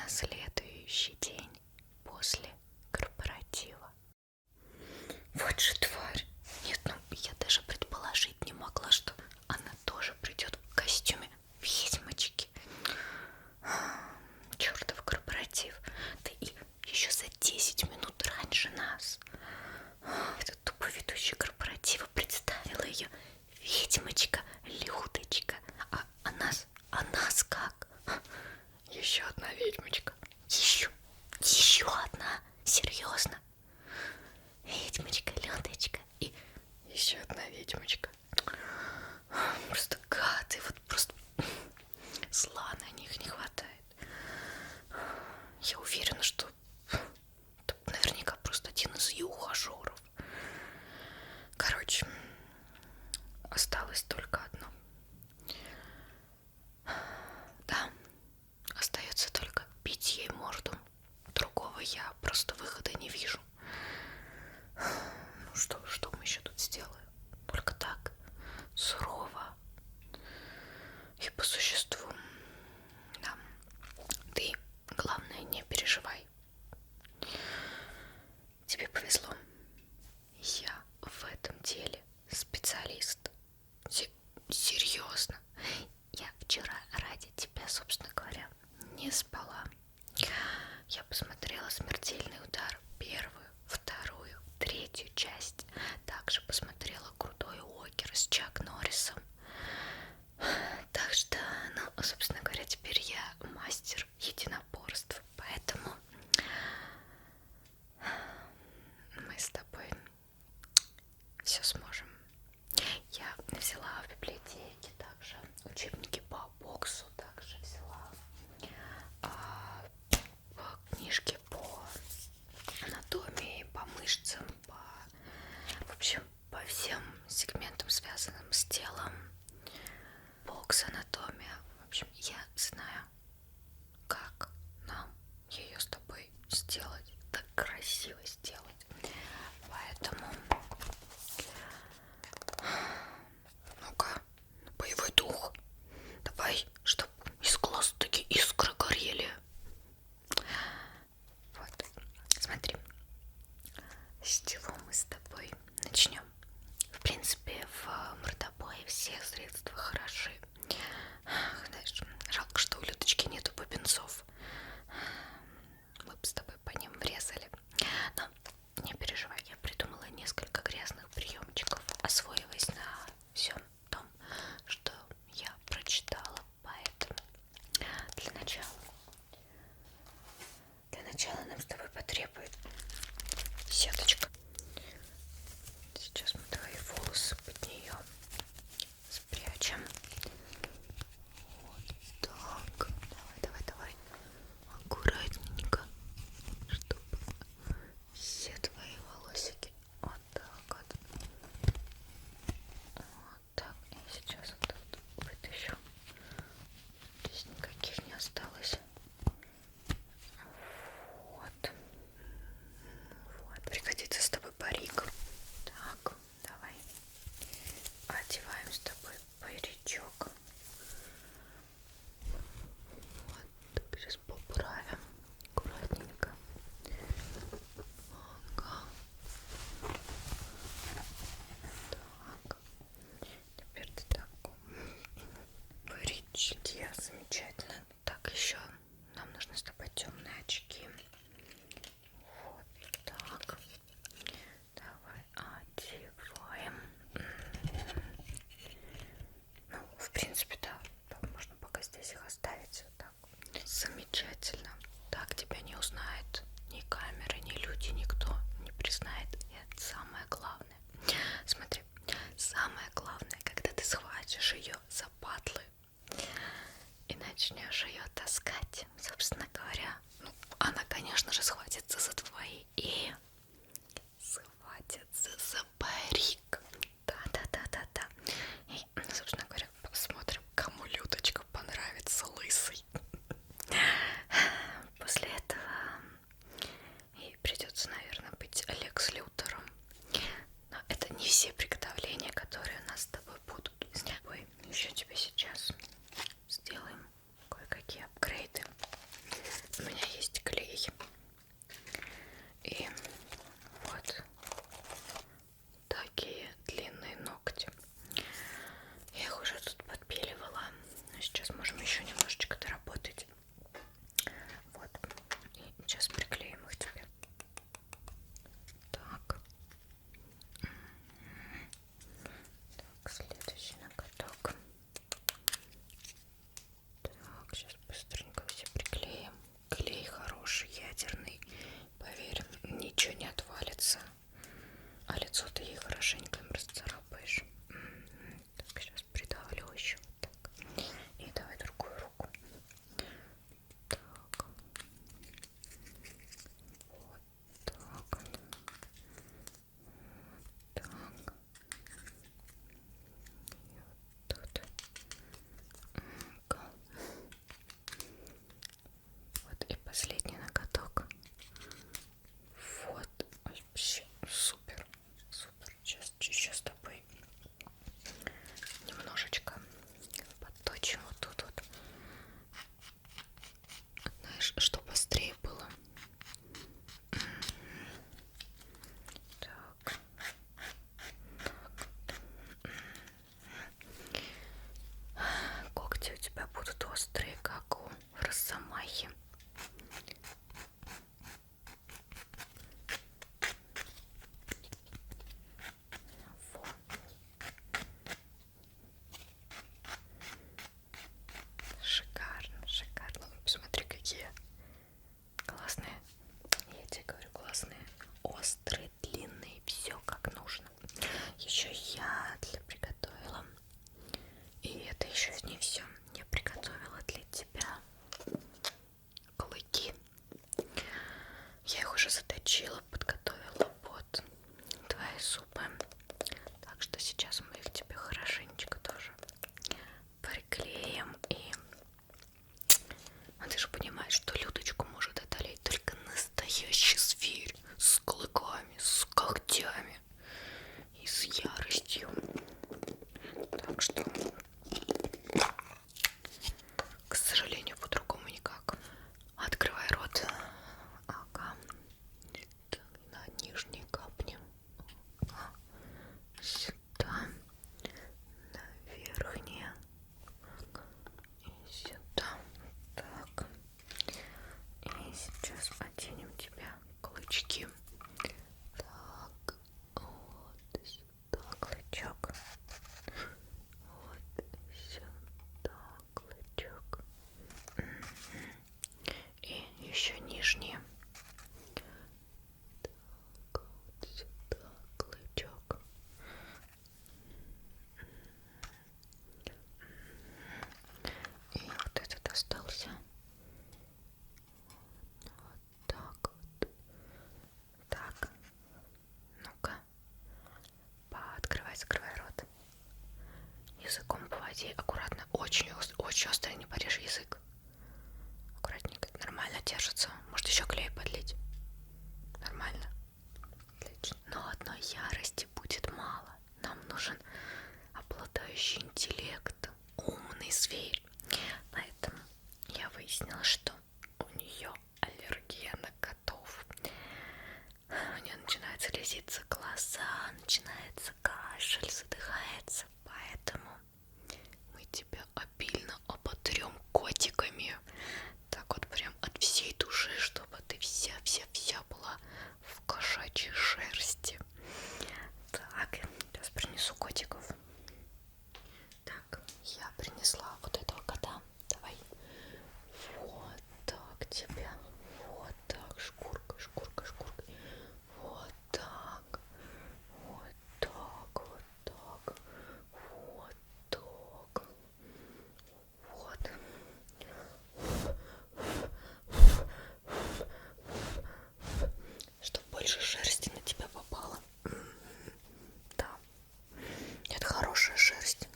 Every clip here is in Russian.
на следующий день после корпоратива. Вот же тварь. Нет, ну я даже предположить не могла, что она тоже придет в костюме ведьмочки. Чертов корпоратив. Да и еще за 10 минут раньше нас. Этот тупой ведущий корпоратива представила ее ведьмочка Людочка. А нас как? Еще одна ведьмочка. Еще одна. Серьезно? Ведьмочка Людочка и еще одна ведьмочка. Просто гады, вот просто зла на них не хватает. Я уверена, что тут наверняка просто один из ее ухажеров. Короче, осталось только одно. Да, остается только бить ей морду. Другого я просто выхода не вижу. Ну что мы еще тут сделаем? Только так, сурово и по существу. Да. Ты, главное, не переживай. Тебе повезло. Я в этом деле специалист. Серьезно. Я вчера ради тебя, собственно говоря, не спала. Я посмотрела «Смертельный удар» первую, вторую, третью часть. Также посмотрела «Крутой Уокер» с Чак Норрисом. Так что, ну, собственно говоря, теперь я мастер единоборств. Поэтому мы с тобой все сможем. Я взяла в библиотеке также учебники по боксу, также взяла книжки по анатомии, по мышцам, в общем, по всем сегментам, связанным с телом. Бокс, анатомия. В общем, я знаю, как нам ее с тобой сделать, так красиво сделать. Поэтому ну-ка, боевой дух. Давай, чтоб из глаз такие искры горели. Вот, смотри, с чего мы с тобой начнем? В принципе, в мордобое все средства хороши. Знаешь, жалко, что у Людочки нету бубенцов. Мы бы с тобой по ним врезали. Но не переживай, я придумала несколько грязных приемчиков. Освоилась на всем том, что я прочитала. Поэтому для начала нам с тобой потребует сеточка. Сейчас мы твои волосы под нее спрячем. Вот так. Давай. Аккуратненько, чтобы все твои волосики вот так вот. Вот так. И сейчас вот тут вытащу. Здесь никаких не осталось. Вот. Пригодится с тобой парик. Так, давай. Одеваем с тобой паричок. Вот так, сейчас поправим аккуратненько. Ага. Так. Теперь ты так. Парички, замечательно. Так, еще нам нужны с тобой темные очки. Вот так. Давай одеваем. Ну, в принципе, да. Можно пока здесь их оставить. Вот так. Замечательно. Так тебя не узнает ни камеры, ни люди, никто не признает. И это самое главное. Смотри, самое главное, когда ты схватишь ее за патлы и начнешь ее таскать, собственно говоря, ну, она, конечно же, схватится за твои и схватится за парик. Да. И, собственно говоря, посмотрим, кому Людочка понравится лысый. После этого ей придется, наверное, быть Лекс Лютером. Но это не все приготовления, которые у нас с тобой будут. С тобой еще тебе сейчас сделаем кое-какие апгрейды. У меня острые, длинные, все как нужно. Еще я приготовила. И это еще не все. Я приготовила для тебя клыки. Я их уже заточила, подготовила под твои зубы. Так что сейчас мы их тебе хорошенечко тоже приклеим. И ты же понимаешь, что Людочку может одолеть только настоящий зверь с клыками, с когтями и с яростью. Так что, к сожалению, по-другому никак. Открывай рот. Ага. Так, на нижний капнем. Сюда. На верхнее. И сюда. Так. И сейчас оденем тебя клычки. Так. Вот сюда клычок. Вот сюда клычок. И еще нижние. Так, вот сюда клычок. И вот этот остался. Вот так вот. Так. Ну-ка. Пооткрывай, закрывай рот. Языком поводи аккуратно. Очень острый, не порежь язык. Аккуратненько. Нормально держится. Может еще клей подлить? Нормально? Отлично. Но одной ярости будет мало. Нам нужен обладающий интеллект, умный зверь. Поэтому я выяснила, что у нее аллергия на котов. У нее начинают слезиться глаза, начинается кашель, задыхается. Поэтому мы тебя обильно оботрем котиками. Так вот прям от всей души, чтобы ты вся была в кошачьей шерсти. Так, сейчас принесу котиков. Так, я принесла вот этого кота. Давай. Вот так тебя. Вот так. Шкурка, шкурка, шкурка. Вот так. Вот так, вот так. Вот так. Вот. Чтоб больше шерсти на тебя попало. Да. Это хорошая шерсть.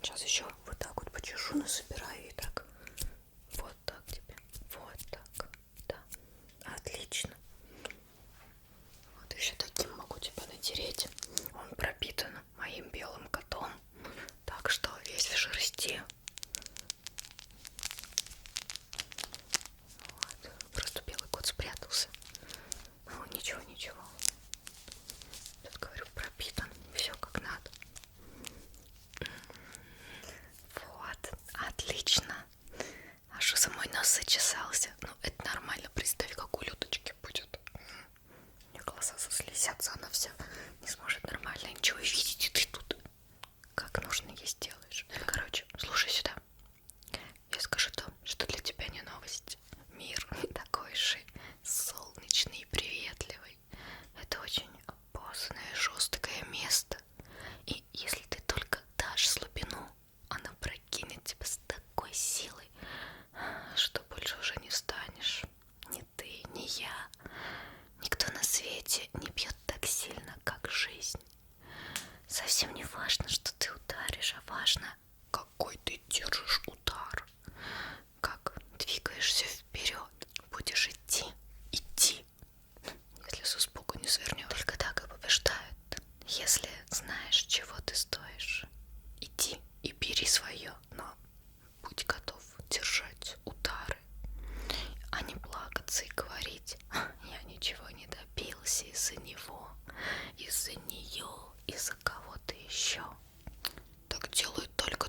Сейчас еще вот так вот почешу, насобираю и так. Вот так тебе. Вот так. Да. Отлично. Вот еще таким могу тебя натереть. Он пропитан моим белым котом. Так что весь в шерсти. Вот. Просто белый кот спрятался. Ну, ничего, ничего. Тут, говорю, пропитан. Все как надо. Вот. Отлично. А что за мой нос зачесался? Ну, это нормально. Представь, как у Людочки будет. У нее глаза заслезятся, она вся не сможет нормально ничего видеть. И ты тут как нужно ей сделаешь. Короче, слушай сюда. Я скажу то, что для тебя не новость. Мир такой же солнечный и приветливый. Это очень опасное, жесткое место. И если ты только дашь слабину, она прокинет тебя с такой силой, что больше уже не встанешь. Ни ты, ни я. Никто на свете не бьет так сильно, как жизнь. Совсем не важно, что ты ударишь, а важно, какой ты держишь удар. Как двигаешься вперед. Будешь идти. Если с испугу не свернешь. Только так и побеждают. Если знаешь, чего ты стоишь, иди и бери свое. Но будь готов держать удары, а не плакаться и говорить: я ничего не добился из-за него, из-за нее, из-за кого-то еще. Так делают только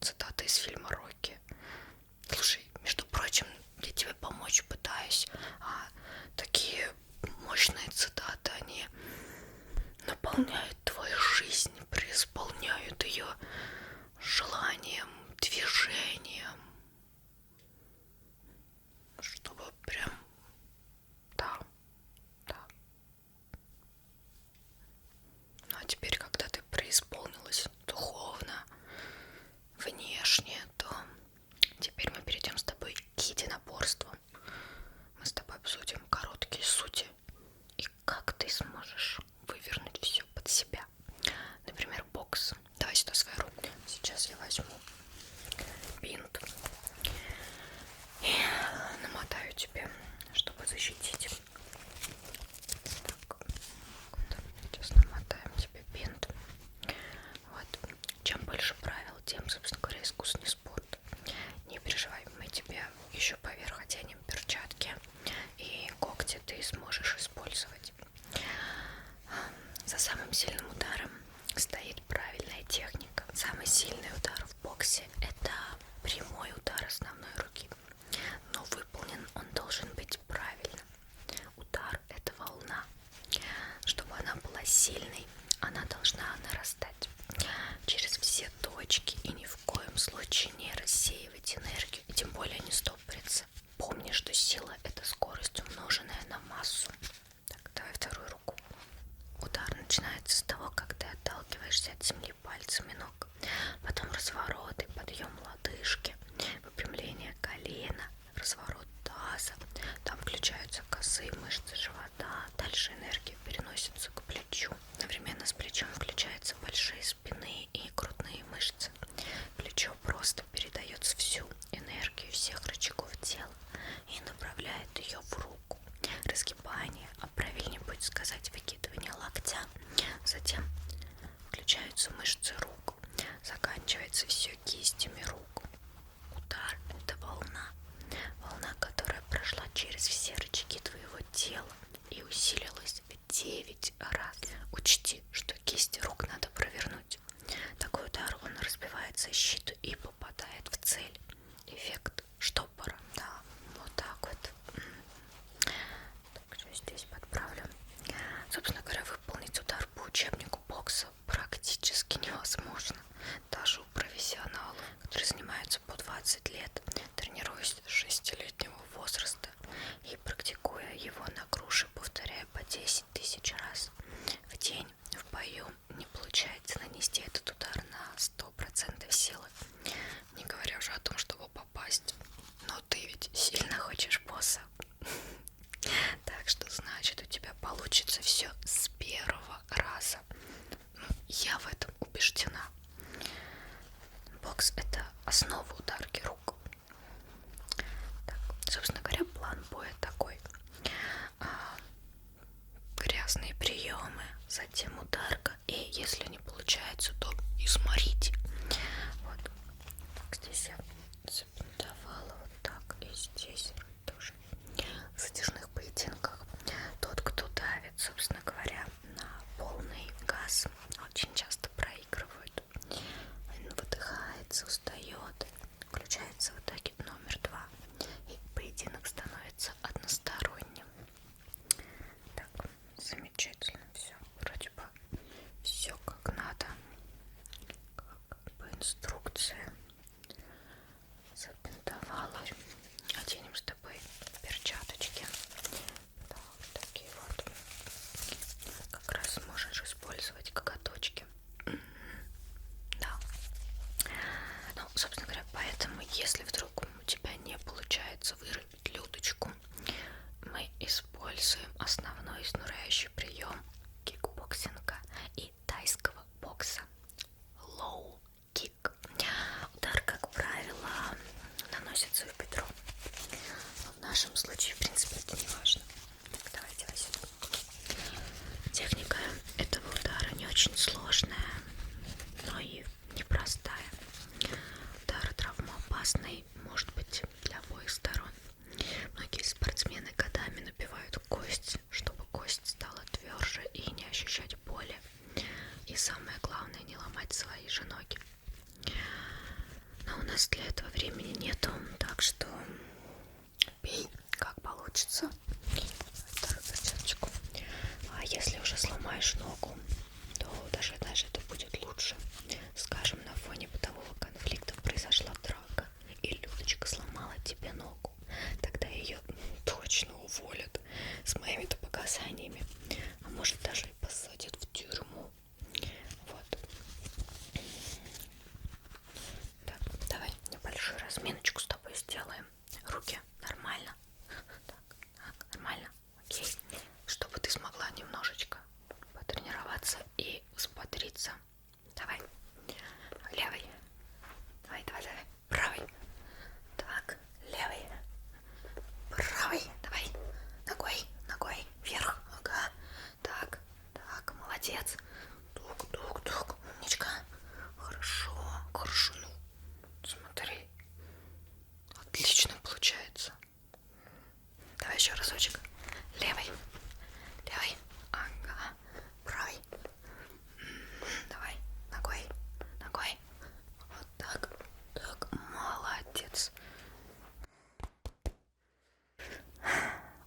цитата из фильма «Рокки». Слушай, между прочим, я тебе помочь пытаюсь, а такие мощные цитаты, они наполняют твою жизнь, преисполняют ее желанием, движением, чтобы прям, да. Ну а теперь, когда ты преисполнилась духовно, внешне, то теперь мы перейдем с тобой к единоборству. Мы с тобой обсудим короткие сути и как ты сможешь вывернуть все под себя. Например, бокс. Давай сюда свою руку. Сейчас я возьму бинт и намотаю тебе, чтобы защитить. Так, вот. Сейчас намотаем тебе бинт. Вот. Чем больше правил, тем, собственно говоря, искусный спорт. Не переживай, мы тебе еще поверх оденем перчатки, и когти ты сможешь использовать. За самым сильным ударом стоит правильная техника. Самый сильный удар в боксе — это прямой удар основной руки, но выполнен он должен быть правильно. Удар — это волна. Чтобы она была сильной, она должна нарастать через все точки и ни в коем случае не рассеивать энергию, и тем более не стопориться. Помни, что сила — это скорость, умноженная на массу. Так, давай вторую руку. Удар начинается с того, как ты отталкиваешься от земли пальцами ног, потом развороты, подъем лодыжки, выпрямление колена, разворот таза, там включаются косые мышцы живота, дальше энергия переносится к плечу. Одновременно с плечом включаются большие спины и грудные мышцы. Плечо просто передает всю энергию всех рычагов тела и направляет ее в руку. Разгибание, а правильнее будет сказать выкидывание локтя. Затем включаются мышцы рук, заканчивается все кистями рук. Удар — это волна. Волна, которая прошла через все рычаги твоего тела и усилилась в 9 раз. Учти, что кисти рук надо провернуть. Такой удар, он разбивается о щит и попадает в цель. Эффект штопора. Да, вот так вот. Так, что здесь подправлю. Собственно говоря, выполнить удар по учебнику бокса практически невозможно. Даже у профессионалов, которые занимаются по 20 лет, тренируясь с 6-летнего возраста и практикуя его на груши, повторяя по 10 тысяч раз в день в бою, не получается нанести этот удар на 100% силы. Не говоря уже о том, чтобы попасть. Но ты ведь сильно хочешь босса. Так что значит, у тебя получится все с первого раза. Я в этом убеждена. Бокс — это основа ударки рук. Так, собственно говоря, план боя такой. Грязные приемы, затем ударка, и если не получается, то изморите. Вот. Так, здесь я забинтовала вот так, и здесь тоже. В затяжных поединках тот, кто давит, собственно говоря, на полный газ, очень часто проигрывают. Он выдыхается, устает, включается в атаке номер 2, и поединок становится односторонним. Так, замечательно, все, вроде бы все как надо, как по инструкции. Забинтовала. Оденем с тобой перчаточки. Да, вот такие вот. Как раз можешь использовать коготочки. Да. Ну, собственно говоря, поэтому, если вдруг у тебя не получается вырубить людочку, мы используем основной изнуряющий прием кикбоксинга и тайского бокса. Лоу-кик. Удар, как правило, наносится в бедро. Но в нашем случае, в принципе, это не важно. Так, давайте сюда. Техника этого удара не очень сложная, но и непростая. Удар травмоопасный может быть для обоих сторон. Многие спортсмены годами набивают кость, чтобы кость стала тверже и не ощущать боли. И самое главное, не ломать свои же ноги. нас для этого времени нету, так что пей, как получится. Вторую перчаточку. А если уже сломаешь ногу, то даже это будет лучше. Скажем, на фоне бытового конфликта произошла драка, и Людочка сломала тебе ногу. Тогда ее точно уволят с моими-то показаниями. А может, даже и посадят в тюрьму. Вот. Так, давай небольшую разминочку с тобой сделаем. Руки нормально. Так, нормально. Окей. Чтобы ты смогла немножечко потренироваться и взбодриться. Давай. Левый. Давай. Правый. Так, левый. Правый. Давай. Ногой. Вверх. Ага. Так, молодец. Тук. Умничка. Хорошо. Ну, смотри. Отлично получается. Давай еще разочек. Левый. Ага. Правый. Давай. Ногой. Вот так. Молодец.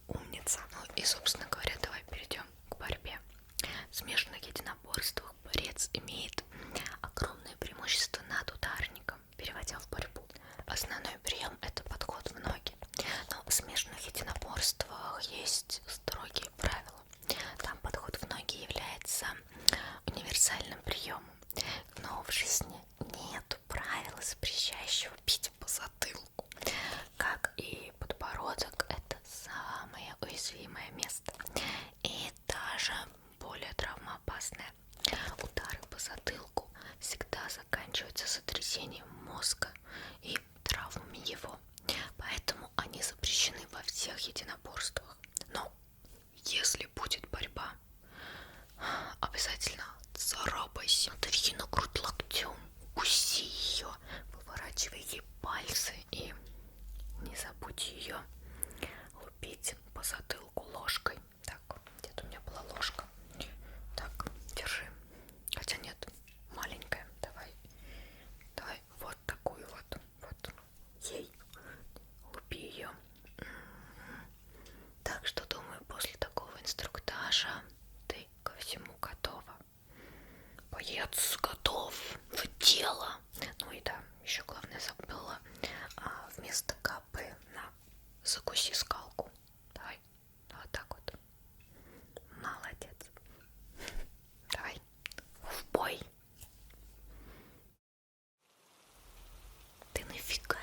Умница. Ну и, собственно говоря, давай перейдем к борьбе. В смешанных единоборствах борец имеет огромное преимущество над ударником, переводя в борьбу. Основной прием – это подход в ноги. Но в смешанных единоборствах есть строгие правила. Там подход в ноги является универсальным приемом. Но в жизни нет правила, запрещающего бить по затылку. Как и подбородок, это самое уязвимое место. И даже более травмоопасное. Удары по затылку всегда заканчиваются сотрясением мозга и травмами его. Поэтому они запрещены во всех единоборствах. Но если будет борьба, обязательно царапайся, дави на грудь локтем, укуси ее, выворачивай ей пальцы и не забудь ее лупить по затылку ложкой. Так, где-то у меня была ложка. Так, держи. Хотя нет, маленькая. Давай, вот такую вот ей лупи ее. Так что, думаю, после такого инструктажа ты ко всему готова. Боец готов в дело. Ну и да, еще главное забыла. Вместо капы закуси скалку. Давай, вот так вот. Молодец. Давай, в бой. Ты нафига